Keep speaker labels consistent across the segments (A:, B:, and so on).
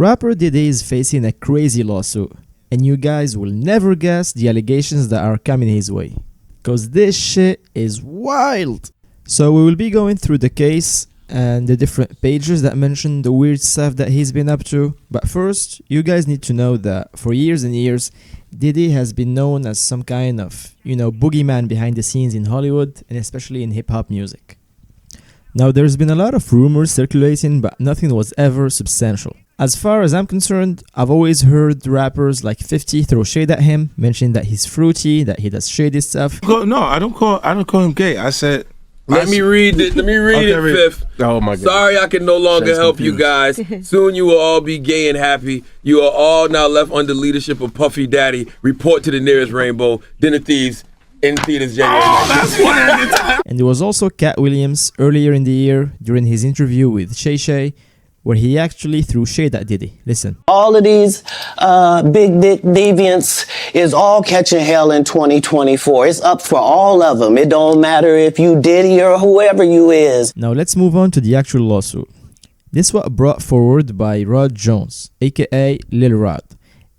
A: Rapper Diddy is facing a crazy lawsuit, and you guys will never guess the allegations that are coming his way. Cause this shit is wild! So we will be going through the case and the different pages that mention the weird stuff that he's been up to. But first, you guys need to know that for years and years, Diddy has been known as some kind of, boogeyman behind the scenes in Hollywood and especially in hip-hop music. Now, there's been a lot of rumors circulating, but nothing was ever substantial. As far as I'm concerned, I've always heard rappers like 50 throw shade at him, mentioning that he's fruity, that he does shady stuff.
B: No, I don't call him gay. I said...
C: Let me read it, Fifth.
B: Oh my God.
C: Sorry I can no longer help you guys. Soon you will all be gay and happy. You are all now left under leadership of Puffy Daddy. Report to the nearest rainbow. Dinner Thieves in theaters January 19th.
A: And there was also Cat Williams earlier in the year during his interview with Shay Shay, where he actually threw shade at Diddy. Listen.
D: All of these big dick deviants is all catching hell in 2024. It's up for all of them. It don't matter if you Diddy or whoever you is.
A: Now let's move on to the actual lawsuit. This was brought forward by Rod Jones, aka Lil Rod.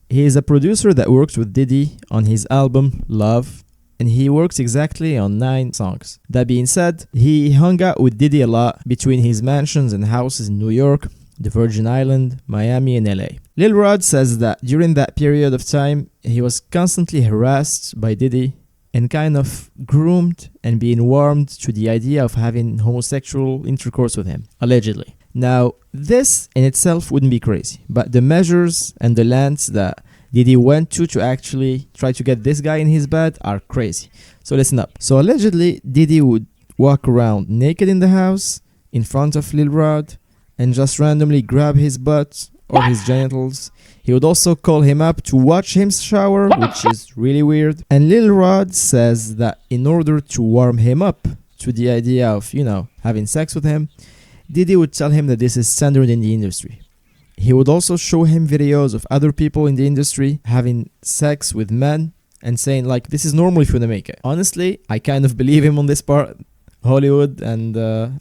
A: He is a producer that works with Diddy on his album Love, and he works exactly on 9 songs. That being said, he hung out with Diddy a lot between his mansions and houses in New York, the Virgin Island, Miami, and LA. Lil Rod says that during that period of time, he was constantly harassed by Diddy and kind of groomed and being warmed to the idea of having homosexual intercourse with him, allegedly. Now, this in itself wouldn't be crazy, but the measures and the lengths that Diddy went to actually try to get this guy in his bed are crazy. So listen up. So allegedly, Diddy would walk around naked in the house in front of Lil Rod and just randomly grab his butt or his genitals. He would also call him up to watch him shower, which is really weird. And Lil Rod says that in order to warm him up to the idea of, having sex with him, Diddy would tell him that this is standard in the industry. He would also show him videos of other people in the industry having sex with men and saying like, this is normal if you want to make it. Honestly, I kind of believe him on this part. Hollywood and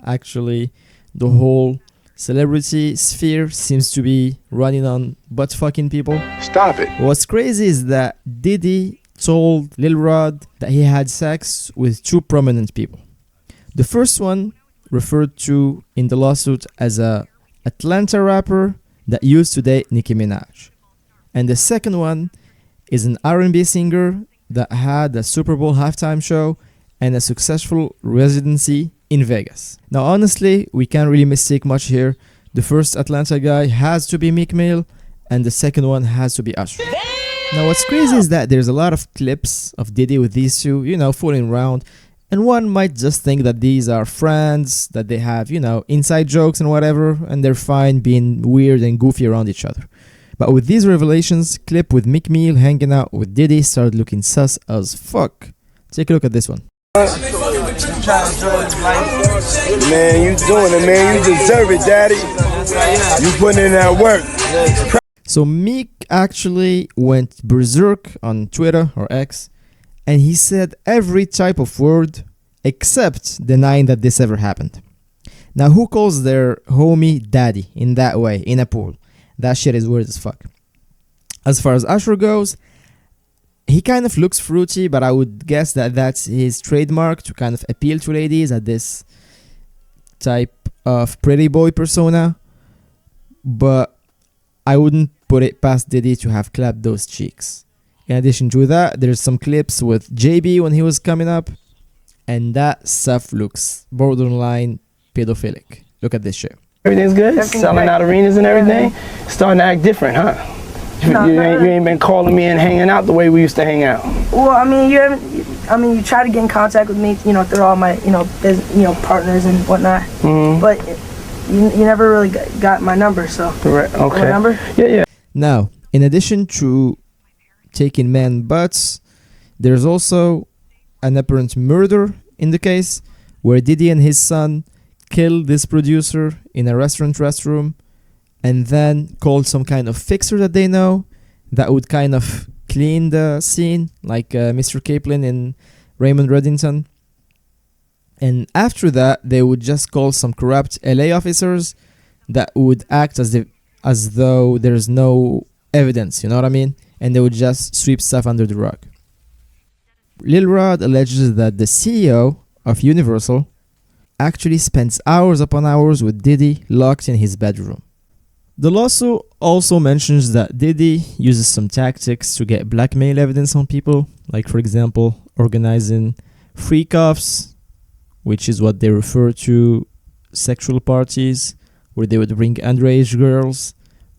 A: actually the whole celebrity sphere seems to be running on butt fucking people.
B: Stop it.
A: What's crazy is that Diddy told Lil Rod that he had sex with 2 prominent people. The first one referred to in the lawsuit as a Atlanta rapper that used to date Nicki Minaj. And the second one is an R&B singer that had a Super Bowl halftime show and a successful residency in Vegas. Now honestly, we can't really mistake much here. The first Atlanta guy has to be Meek Mill and the second one has to be Usher. Now what's crazy is that there's a lot of clips of Diddy with these two, fooling around, and one might just think that these are friends, that they have, inside jokes and whatever, and they're fine being weird and goofy around each other. But with these revelations, clip with Meek Mill hanging out with Diddy started looking sus as fuck. Take a look at this one.
E: Man, you doing it, man. You deserve it, daddy. You putting in that work.
A: So Meek actually went berserk on Twitter or X, and he said every type of word except denying that this ever happened. Now, who calls their homie daddy in that way, in a pool? That shit is weird as fuck. As far as Usher goes, he kind of looks fruity, but I would guess that that's his trademark to kind of appeal to ladies at this type of pretty boy persona. But I wouldn't put it past Diddy to have clapped those cheeks. In addition to that, there's some clips with JB when he was coming up, and that stuff looks borderline pedophilic. Look at this shit.
F: Everything's good? Selling out arenas and everything? Starting to act different, huh? You ain't been calling me and hanging out the way we used to hang out.
G: Well, you try to get in contact with me, through all my, partners and whatnot. Mm-hmm. But you never really got my number, so.
F: Right, okay.
G: My number?
F: Yeah.
A: Now, in addition to taking man butts, there's also an apparent murder in the case where Diddy and his son killed this producer in a restaurant restroom and then called some kind of fixer that they know that would kind of clean the scene, like Mr. Kaplan in Raymond Reddington. And after that, they would just call some corrupt LA officers that would act as the as though there's no evidence, you know what I mean? And they would just sweep stuff under the rug. Lil Rod alleges that the CEO of Universal actually spends hours upon hours with Diddy locked in his bedroom. The lawsuit also mentions that Diddy uses some tactics to get blackmail evidence on people, like for example, organizing freak-offs, which is what they refer to sexual parties, where they would bring underage girls,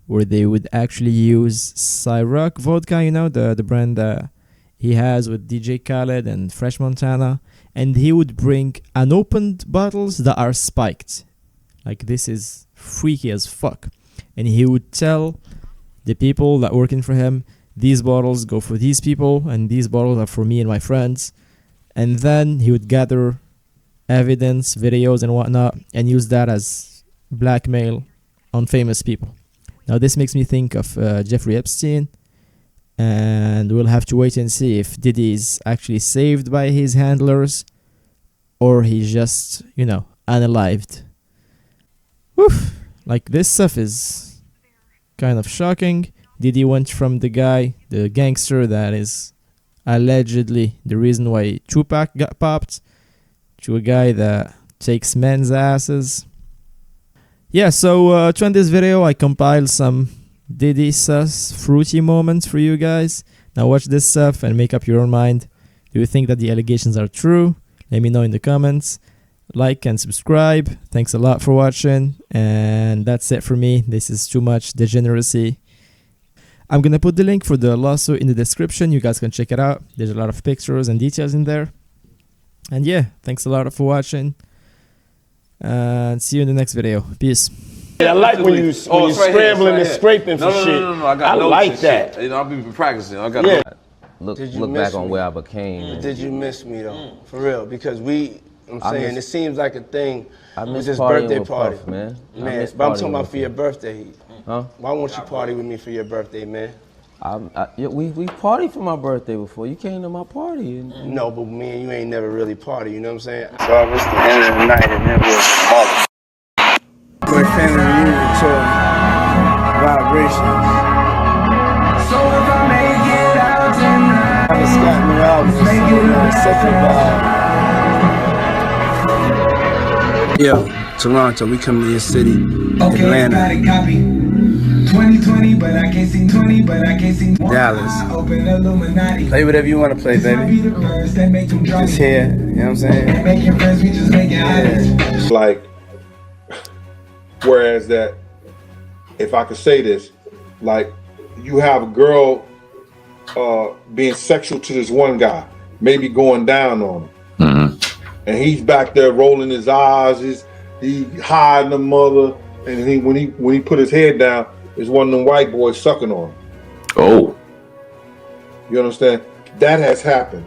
A: where they would actually use Ciroc vodka, you know, the brand that he has with DJ Khaled and Fresh Montana, and he would bring unopened bottles that are spiked. Like, this is freaky as fuck. And he would tell the people that working for him, these bottles go for these people, and these bottles are for me and my friends. And then he would gather evidence, videos and whatnot, and use that as blackmail on famous people. Now this makes me think of Jeffrey Epstein, and we'll have to wait and see if Diddy is actually saved by his handlers, or he's just, you know, unalived. Woof. Like, this stuff is kind of shocking. Diddy went from the guy, the gangster that is allegedly the reason why Tupac got popped, to a guy that takes men's asses. Yeah, so to end this video, I compiled some Diddy sus fruity moments for you guys. Now watch this stuff and make up your own mind. Do you think that the allegations are true? Let me know in the comments. Like and subscribe. Thanks a lot for watching. And that's it for me. This is too much degeneracy. I'm going to put the link for the lawsuit in the description. You guys can check it out. There's a lot of pictures and details in there. And yeah, thanks a lot for watching. And see you in the next video. Peace.
E: I like when you scrambling and scraping for shit.
C: No. I
E: like that.
C: You know, I've been practicing. I got
H: look back on where I became.
E: Did you miss me though? For real, because I'm saying it seems like a thing.
H: I
E: with
H: miss
E: this
H: partying
E: birthday
H: with
E: party,
H: Puff, man.
E: Man, but I'm talking about for your birthday.
H: Huh?
E: Why won't you party with me for your birthday, man?
H: We partied for my birthday before. You came to my party.
E: No, but me and you ain't never really party. You know what I'm saying? So it's the end of the night, and then we'll my family reunion to Vibrations. So if I make it out tonight, I just got new albums. Such a vibe. Yo, Toronto, we come to your city, Atlanta. 2020, but I can't sing 20, but I can't sing Dallas. Open Illuminati. Play whatever you want to play, baby. Just here, you know what I'm saying? Making friends, we just making eyes.
B: Like, whereas that, if I could say this, like, you have a girl being sexual to this one guy, maybe going down on him. Mm-hmm. And he's back there rolling his eyes, he hiding the mother, and when he put his head down, it's one of them white boys sucking on him.
C: Oh.
B: You understand? That has happened.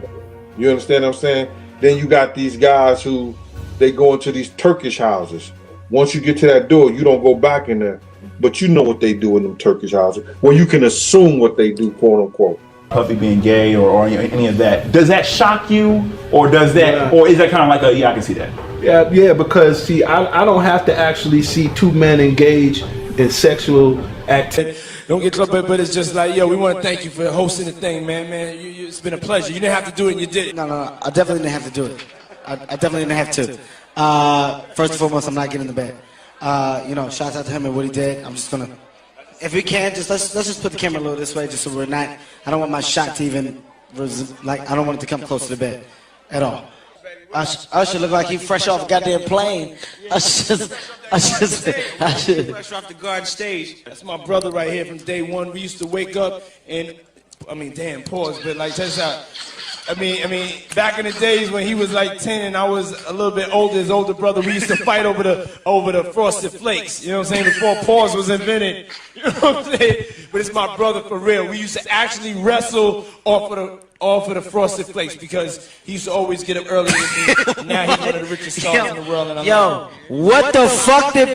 B: You understand what I'm saying? Then you got these guys who, they go into these Turkish houses. Once you get to that door, you don't go back in there. But you know what they do in them Turkish houses. Well, you can assume what they do, quote unquote.
I: Puffy being gay or any of that. Does that shock you? Or does that, or is that kind of like a, yeah, I can see that?
J: Yeah, because see, I don't have to actually see two men engage in sexual activity.
K: Don't get close, but it's just like, yo, we want to thank you for hosting the thing, man. It's been a pleasure. You didn't have to do it, and you did it.
L: No, I definitely didn't have to do it. I definitely didn't have to. First and foremost, I'm not getting in the bed. You know, shouts out to him and what he did. I'm just gonna, if we can, just let's just put the camera a little this way, just so we're not. I don't want my shot to even, like, I don't want it to come close to the bed, at all. Usher look like he fresh off a goddamn plane. I should.
K: Fresh off the garden stage. That's my brother right here from day one. We used to wake up and, damn, pause, but like, check this out. Back in the days when he was like 10 and I was a little bit older, his older brother, we used to fight over the Frosted Flakes. You know what I'm saying? Before pause was invented. You know what I'm saying? But it's my brother for real. We used to actually wrestle off of the Frosted Flakes because he used to always get up early with me. Now he's one of the richest stars in the world. And what the fuck did